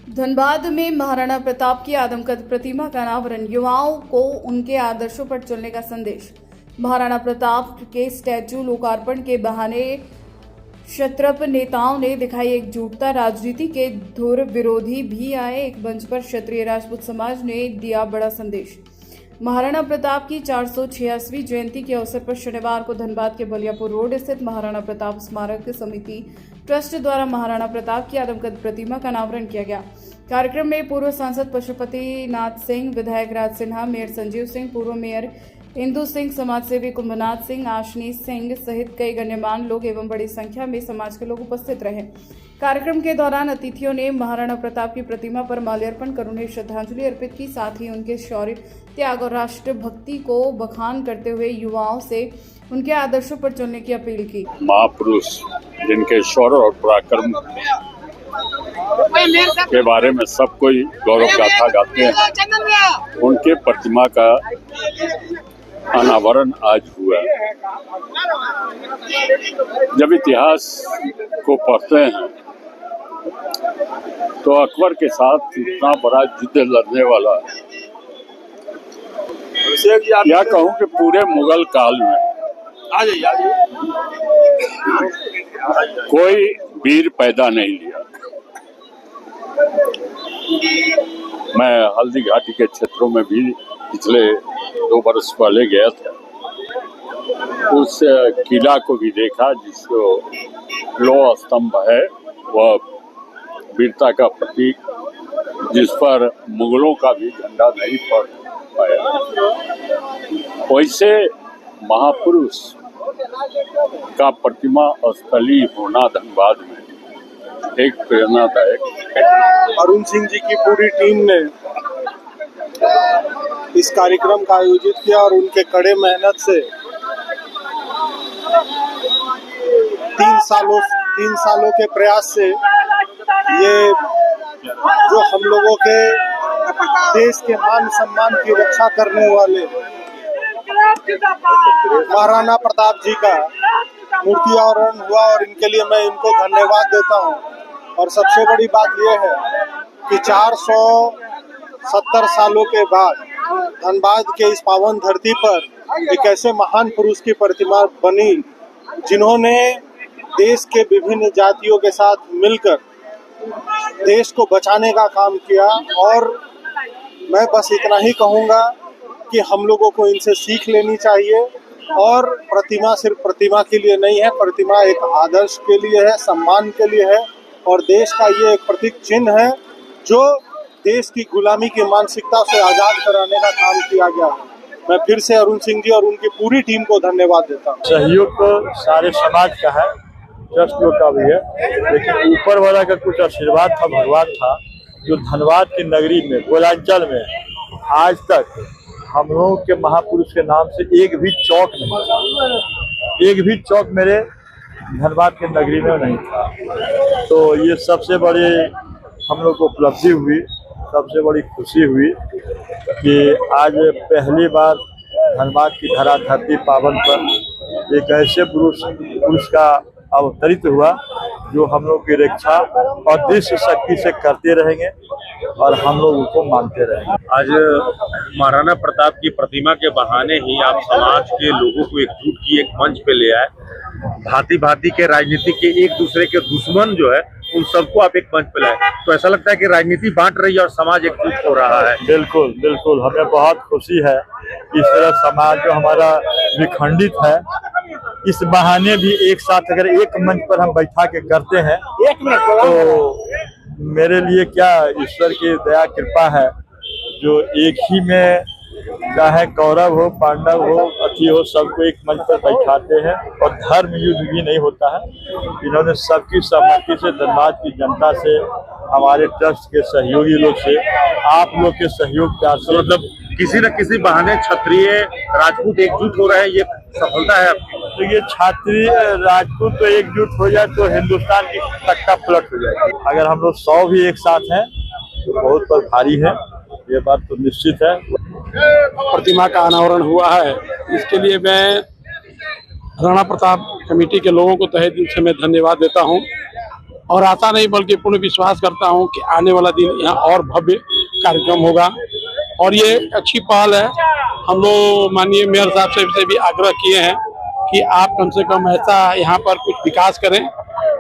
धनबाद में महाराणा प्रताप की आदमकद प्रतिमा का अनावरण, युवाओं को उनके आदर्शों पर चलने का संदेश। महाराणा प्रताप के स्टैचू लोकार्पण के बहाने क्षत्रप नेताओं ने दिखाई एकजुटता, राजनीति के धुर विरोधी भी आए एक मंच पर। क्षत्रिय राजपूत समाज ने दिया बड़ा संदेश। महाराणा प्रताप की 486वीं जयंती के अवसर पर शनिवार को धनबाद के बलियापुर रोड स्थित महाराणा प्रताप स्मारक समिति ट्रस्ट द्वारा महाराणा प्रताप की आदमकद प्रतिमा का अनावरण किया गया। कार्यक्रम में पूर्व सांसद पशुपति नाथ सिंह, विधायक राज सिन्हा, मेयर संजीव सिंह, पूर्व मेयर इंदु सिंह, समाजसेवी कुंभनाथ सिंह, आशनी सिंह सहित कई गण्यमान्य लोग एवं बड़ी संख्या में समाज के लोग उपस्थित रहे। कार्यक्रम के दौरान अतिथियों ने महाराणा प्रताप की प्रतिमा पर माल्यार्पण कर उन्हें श्रद्धांजलि अर्पित की। साथ ही उनके शौर्य, त्याग और राष्ट्र भक्ति को बखान करते हुए युवाओं से उनके आदर्शों पर चलने की अपील की। महापुरुष जिनके शौर्य और पराक्रम के बारे में सब कोई गौरव गाथा गाते हैं, उनके प्रतिमा का अनावरण आज हुआ। जब इतिहास को पढ़ते हैं तो अकबर के साथ इतना बड़ा युद्ध लड़ने वाला, या कहूँ कि पूरे मुगल काल में कोई वीर पैदा नहीं लिया। मैं हल्दी घाटी के क्षेत्रों में भी पिछले 2 वर्ष पहले गया था, उस किला को भी देखा जिसको लौह स्तंभ है, वह वीरता का प्रतीक, जिस पर मुगलों का भी झंडा नहीं पड़ पाया। वैसे महापुरुष का प्रतिमा स्थली होना धनबाद में एक प्रेरणादायक। अरुण सिंह जी की पूरी टीम ने इस कार्यक्रम का आयोजित किया और उनके कड़े मेहनत से 3 सालों के प्रयास से ये जो हम लोगों के देश के मान सम्मान की रक्षा करने वाले महाराणा प्रताप जी का मूर्ति अनावरण हुआ और इनके लिए मैं इनको धन्यवाद देता हूँ। और सबसे बड़ी बात यह है कि 470 सालों के बाद धनबाद के इस पावन धरती पर एक ऐसे महान पुरुष की प्रतिमा बनी जिन्होंने देश के विभिन्न जातियों के साथ मिलकर देश को बचाने का काम किया। और मैं बस इतना ही कहूँगा कि हम लोगों को इनसे सीख लेनी चाहिए। और प्रतिमा सिर्फ प्रतिमा के लिए नहीं है, प्रतिमा एक आदर्श के लिए है, सम्मान के लिए है और देश का ये एक प्रतीक चिन्ह है जो देश की गुलामी की मानसिकता से आजाद कराने का काम किया गया है। मैं फिर से अरुण सिंह जी और उनकी पूरी टीम को धन्यवाद देता हूँ। सहयोग तो सारे समाज का है, ट्रस्ट लोग का भी है, लेकिन ऊपर वाला का कुछ आशीर्वाद था, भगवान था, जो धनबाद की नगरी में, गोलांचल में आज तक हम लोगों के महापुरुष के नाम से एक भी चौक नहीं था, एक भी चौक मेरे धनबाद के नगरी में नहीं था। तो ये सबसे बड़ी हम लोग को उपलब्धि हुई, सबसे बड़ी खुशी हुई कि आज पहली बार धनबाद की धरा धरती पावन पर एक ऐसे पुरुष का अवतरित हुआ जो हम लोग की रक्षा और दृश्य शक्ति से करते रहेंगे और हम लोग उसको मानते रहेंगे। आज महाराणा प्रताप की प्रतिमा के बहाने ही आप समाज के लोगों को एकजुट की एक मंच पे ले आए। भांति भांति के राजनीति के एक दूसरे के दुश्मन जो है उन सबको आप एक मंच पे लाए, तो ऐसा लगता है कि राजनीति बांट रही है और समाज एकजुट हो रहा है। बिल्कुल बिल्कुल, हमें बहुत खुशी है। इस तरह समाज जो हमारा विखंडित है, इस बहाने भी एक साथ अगर एक मंच पर हम बैठा के करते हैं तो मेरे लिए क्या ईश्वर की दया कृपा है जो एक ही में, चाहे कौरव हो, पांडव हो, अति हो, सबको एक मंच पर बैठाते हैं और धर्म युद्ध भी नहीं होता है। इन्होंने सबकी सहमति से, धनबाद की जनता से, हमारे ट्रस्ट के सहयोगी लोग से, आप लोग के सहयोग से, मतलब किसी न किसी बहाने क्षत्रिय राजपूत एकजुट हो रहे हैं, ये सफलता है। तो ये क्षत्रिय राजपूत तो एकजुट हो जाए तो हिंदुस्तान की तख्ता पलट हो जाएगी। अगर हम लोग 100 भी एक साथ हैं तो बहुत पर भारी है, ये बात तो निश्चित है। प्रतिमा का अनावरण हुआ है, इसके लिए मैं राणा प्रताप कमेटी के लोगों को तहे दिल से मैं धन्यवाद देता हूं। और आशा नहीं बल्कि पूर्ण विश्वास करता हूं कि आने वाला दिन यहाँ और भव्य कार्यक्रम होगा। और ये अच्छी पहल है। हम लोग माननीय मेयर साहब से भी आग्रह किए हैं कि आप कम से कम ऐसा यहाँ पर कुछ विकास करें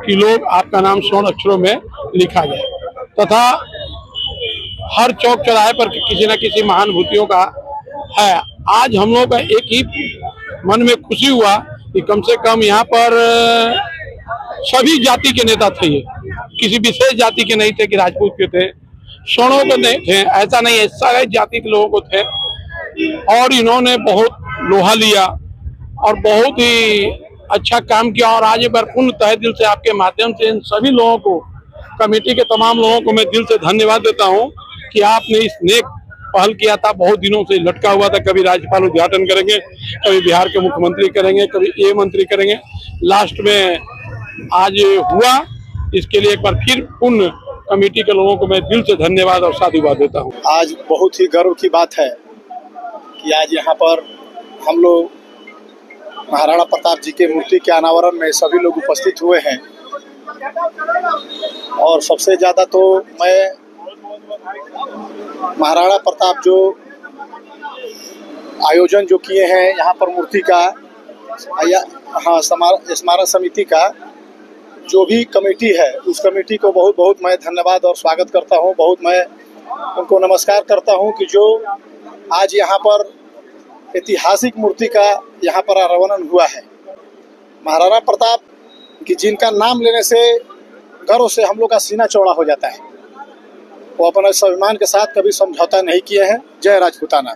कि लोग आपका नाम स्वर्ण अक्षरों में लिखा जाए, तथा हर चौक चौराहे पर किसी न किसी महानुभूतियों का है। आज हम लोग का एक ही मन में खुशी हुआ कि कम से कम यहाँ पर सभी जाति के नेता थे, ये किसी विशेष जाति के नहीं थे कि राजपूत के थे, स्वर्णों के नहीं थे, ऐसा नहीं है, सारे जाति के लोगों को थे। और इन्होंने बहुत लोहा लिया और बहुत ही अच्छा काम किया। और आज एक बार पूर्ण तहे दिल से आपके माध्यम से इन सभी लोगों को, कमेटी के तमाम लोगों को मैं दिल से धन्यवाद देता हूं कि आपने इस नेक पहल किया था। बहुत दिनों से लटका हुआ था, कभी राज्यपाल उद्घाटन करेंगे, कभी बिहार के मुख्यमंत्री करेंगे, कभी ये मंत्री करेंगे, लास्ट में आज हुआ। इसके लिए एक बार फिर पूर्ण कमेटी के लोगों को मैं दिल से धन्यवाद और साधुवाद देता हूं। आज बहुत ही गर्व की बात है कि आज यहाँ पर हम लोग महाराणा प्रताप जी के मूर्ति के अनावरण में सभी लोग उपस्थित हुए हैं। और सबसे ज़्यादा तो मैं महाराणा प्रताप जो आयोजन जो किए हैं यहाँ पर मूर्ति का, हाँ, स्मारक समिति का जो भी कमेटी है, उस कमेटी को बहुत बहुत मैं धन्यवाद और स्वागत करता हूँ। बहुत मैं उनको नमस्कार करता हूँ कि जो आज यहाँ पर ऐतिहासिक मूर्ति का यहाँ पर अनावरण हुआ है। महाराणा प्रताप की जिनका नाम लेने से गर्व से हम लोग का सीना चौड़ा हो जाता है। वो अपने स्वाभिमान के साथ कभी समझौता नहीं किए हैं। जय राजपूताना।